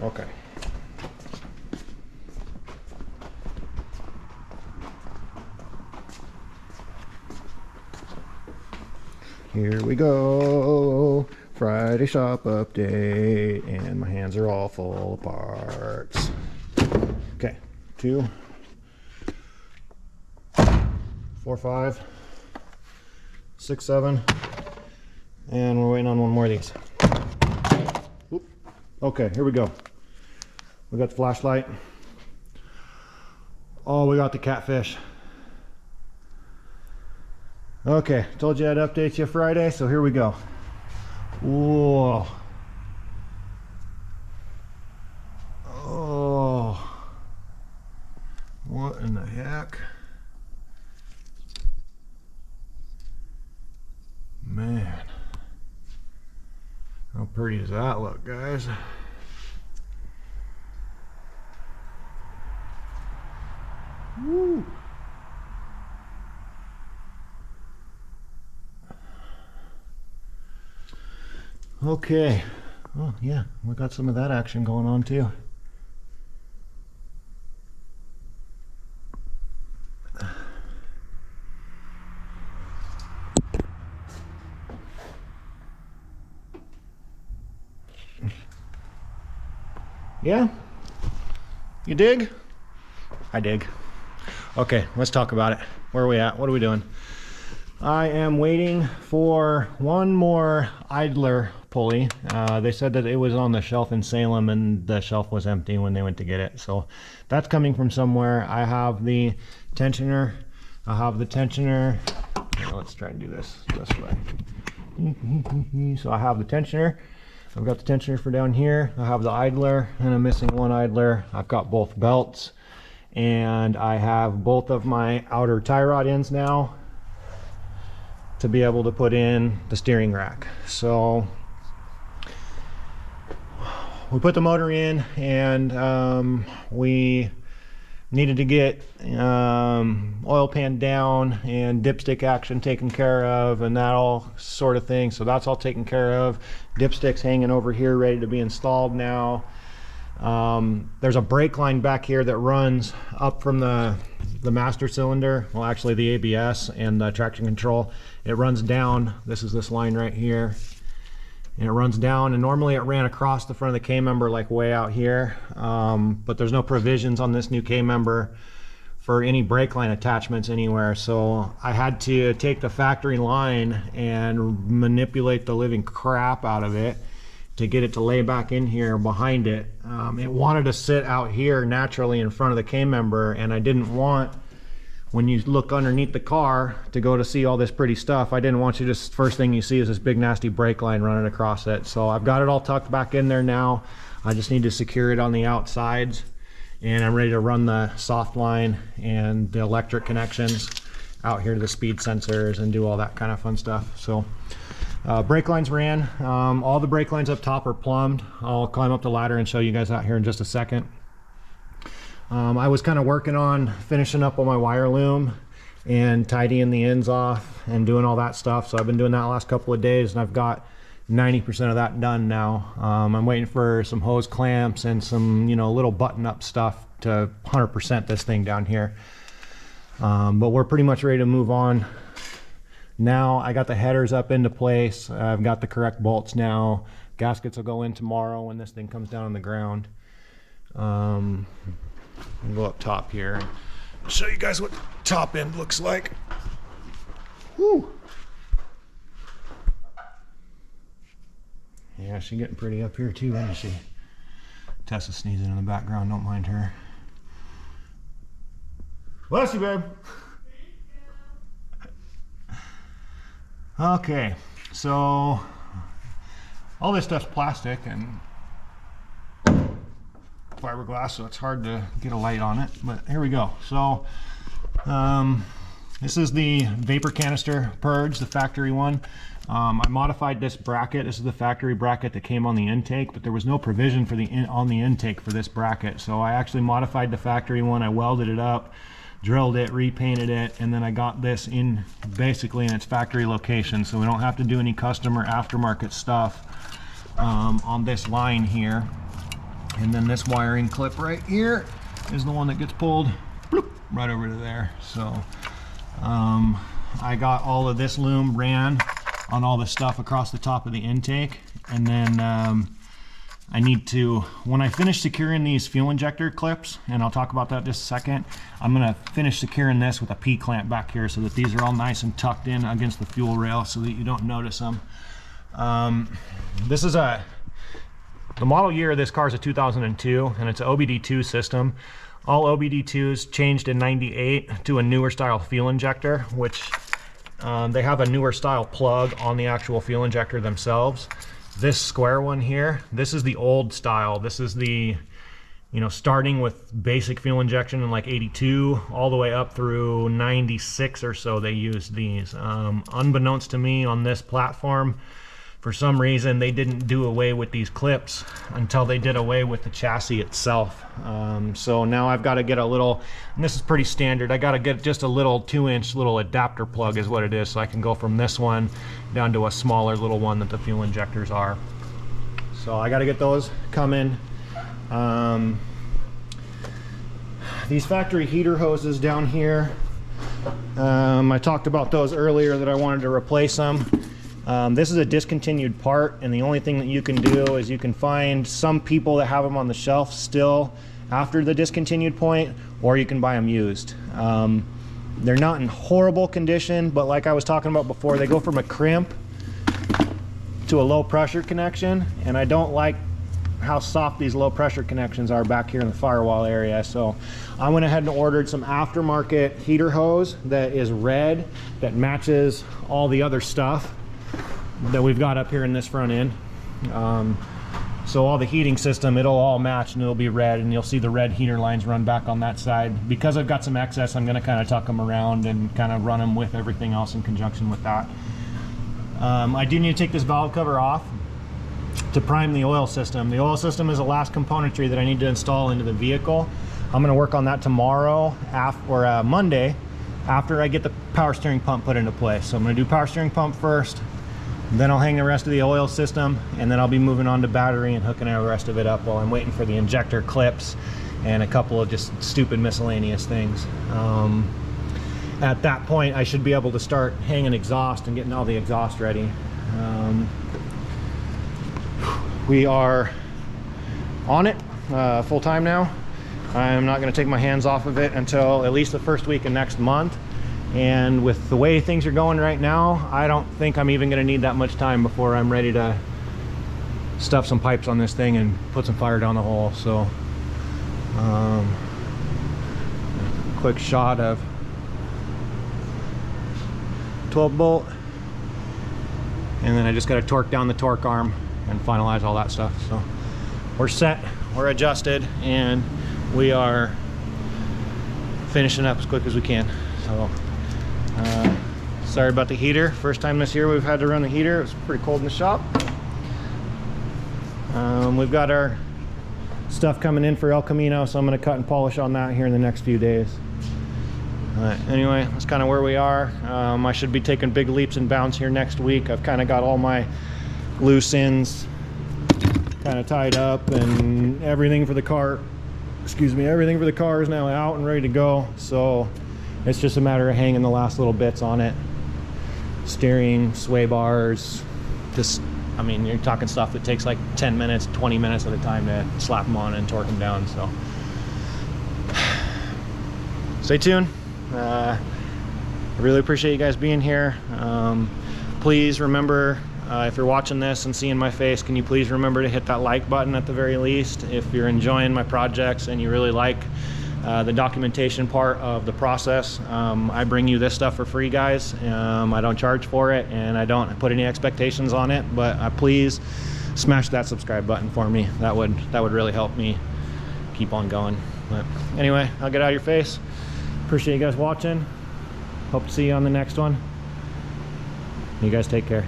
Okay. Here we go. Friday shop update, and my hands are all full of parts. Okay, 2, 4, 5, 6, 7, and we're waiting on one more of these. Oop. Okay, here we go. We got the flashlight. Oh, we got the catfish. Okay, told you I'd update you Friday, so here we go. Whoa. Oh. What in the heck? Man. How pretty does that look, guys? Woo. Okay. Oh yeah, we got some of that action going on too. Yeah? You dig? I dig. Okay, let's talk about it. Where are we at? What are we doing? I am waiting for one more idler pulley. They said that it was on the shelf in Salem and the shelf was empty when they went to get it. So that's coming from somewhere. I have the tensioner. Here, let's try and do this way. So I have the tensioner. I've got the tensioner for down here. I have the idler, and I'm missing one idler. I've got both belts, and I have both of my outer tie rod ends now to be able to put in the steering rack. So we put the motor in, and we needed to get oil pan down and dipstick action taken care of and that all sort of thing. So that's all taken care of. Dipstick's hanging over here ready to be installed now. There's a brake line back here that runs up from the master cylinder, well actually the ABS and the traction control. It runs down. This is this line right here, and it runs down, and normally it ran across the front of the K-member like way out here, but there's no provisions on this new K-member for any brake line attachments anywhere. So I had to take the factory line and manipulate the living crap out of it to get it to lay back in here behind it. It wanted to sit out here naturally in front of the K-member, and I didn't want, when you look underneath the car to go to see all this pretty stuff, I didn't want you just first thing you see is this big nasty brake line running across it. So I've got it all tucked back in there now. I just need to secure it on the outsides, and I'm ready to run the soft line and the electric connections out here to the speed sensors and do all that kind of fun stuff. So brake lines ran. All the brake lines up top are plumbed. I'll climb up the ladder and show you guys out here in just a second. I was kind of working on finishing up on my wire loom and tidying the ends off and doing all that stuff. So I've been doing that last couple of days, and I've got 90% of that done now. I'm waiting for some hose clamps and some, little button up stuff to 100% this thing down here. But we're pretty much ready to move on. Now I got the headers up into place. I've got the correct bolts now. Gaskets will go in tomorrow when this thing comes down on the ground. I'll go up top here and show you guys what the top end looks like. Woo! Yeah, she's getting pretty up here too, isn't she? Tessa's sneezing in the background, don't mind her. Bless you, babe. Okay, so all this stuff's plastic and fiberglass, so it's hard to get a light on it, but here we go. So this is the vapor canister purge, the factory one. I modified this bracket. This is the factory bracket that came on the intake, but there was no provision for on the intake for this bracket, so I actually modified the factory one. I welded it up drilled it, repainted it, and then I got this in basically in its factory location, so we don't have to do any custom or aftermarket stuff on this line here. And then this wiring clip right here is the one that gets pulled bloop, right over to there. So I got all of this loom ran on all the stuff across the top of the intake, and then I need to, when I finish securing these fuel injector clips, and I'll talk about that in just a second, I'm gonna finish securing this with a P-clamp back here so that these are all nice and tucked in against the fuel rail so that you don't notice them. This is the model year of this car is a 2002, and it's an OBD2 system. All OBD2s changed in '98 to a newer style fuel injector, which they have a newer style plug on the actual fuel injector themselves. This square one here, this is the old style. This is the, you know, starting with basic fuel injection in like 82 all the way up through 96 or so they used these. Unbeknownst to me on this platform, for some reason they didn't do away with these clips until they did away with the chassis itself. So now I've got to get a little, and this is pretty standard, I got to get just a little 2-inch little adapter plug is what it is, so I can go from this one down to a smaller little one that the fuel injectors are. So I got to get those coming. These factory heater hoses down here, I talked about those earlier that I wanted to replace them. This is a discontinued part, and the only thing that you can do is you can find some people that have them on the shelf still after the discontinued point, or you can buy them used. They're not in horrible condition, but like I was talking about before, they go from a crimp to a low pressure connection, and I don't like how soft these low pressure connections are back here in the firewall area. So I went ahead and ordered some aftermarket heater hose that is red, that matches all the other stuff that we've got up here in this front end. So all the heating system, it'll all match and it'll be red, and you'll see the red heater lines run back on that side. Because I've got some excess, I'm gonna kind of tuck them around and kind of run them with everything else in conjunction with that. I do need to take this valve cover off to prime the oil system. The oil system is the last componentry that I need to install into the vehicle. I'm gonna work on that tomorrow or Monday after I get the power steering pump put into place. So I'm gonna do power steering pump first, then I'll hang the rest of the oil system, and then I'll be moving on to battery and hooking the rest of it up while I'm waiting for the injector clips and a couple of just stupid miscellaneous things. At that point, I should be able to start hanging exhaust and getting all the exhaust ready. We are on it full time now. I'm not going to take my hands off of it until at least the first week of next month. And with the way things are going right now, I don't think I'm even going to need that much time before I'm ready to stuff some pipes on this thing and put some fire down the hole. So quick shot of 12 bolt, and then I just got to torque down the torque arm and finalize all that stuff. So we're set, we're adjusted, and we are finishing up as quick as we can. So sorry about the heater. First time this year we've had to run the heater. It was pretty cold in the shop. We've got our stuff coming in for El Camino, so I'm going to cut and polish on that here in the next few days. Anyway, that's kind of where we are. I should be taking big leaps and bounds here next week. I've kind of got all my loose ends kind of tied up, and everything for the car, everything for the car is now out and ready to go. So it's just a matter of hanging the last little bits on it. Steering, sway bars, just, I mean, you're talking stuff that takes like 10 minutes, 20 minutes at a time to slap them on and torque them down. So stay tuned. I really appreciate you guys being here. Please remember, if you're watching this and seeing my face, can you please remember to hit that like button at the very least. If you're enjoying my projects and you really like the documentation part of the process, I bring you this stuff for free, guys. I don't charge for it, and I don't put any expectations on it, but please smash that subscribe button for me. That would really help me keep on going. But anyway, I'll get out of your face. Appreciate you guys watching. Hope to see you on the next one. You guys take care.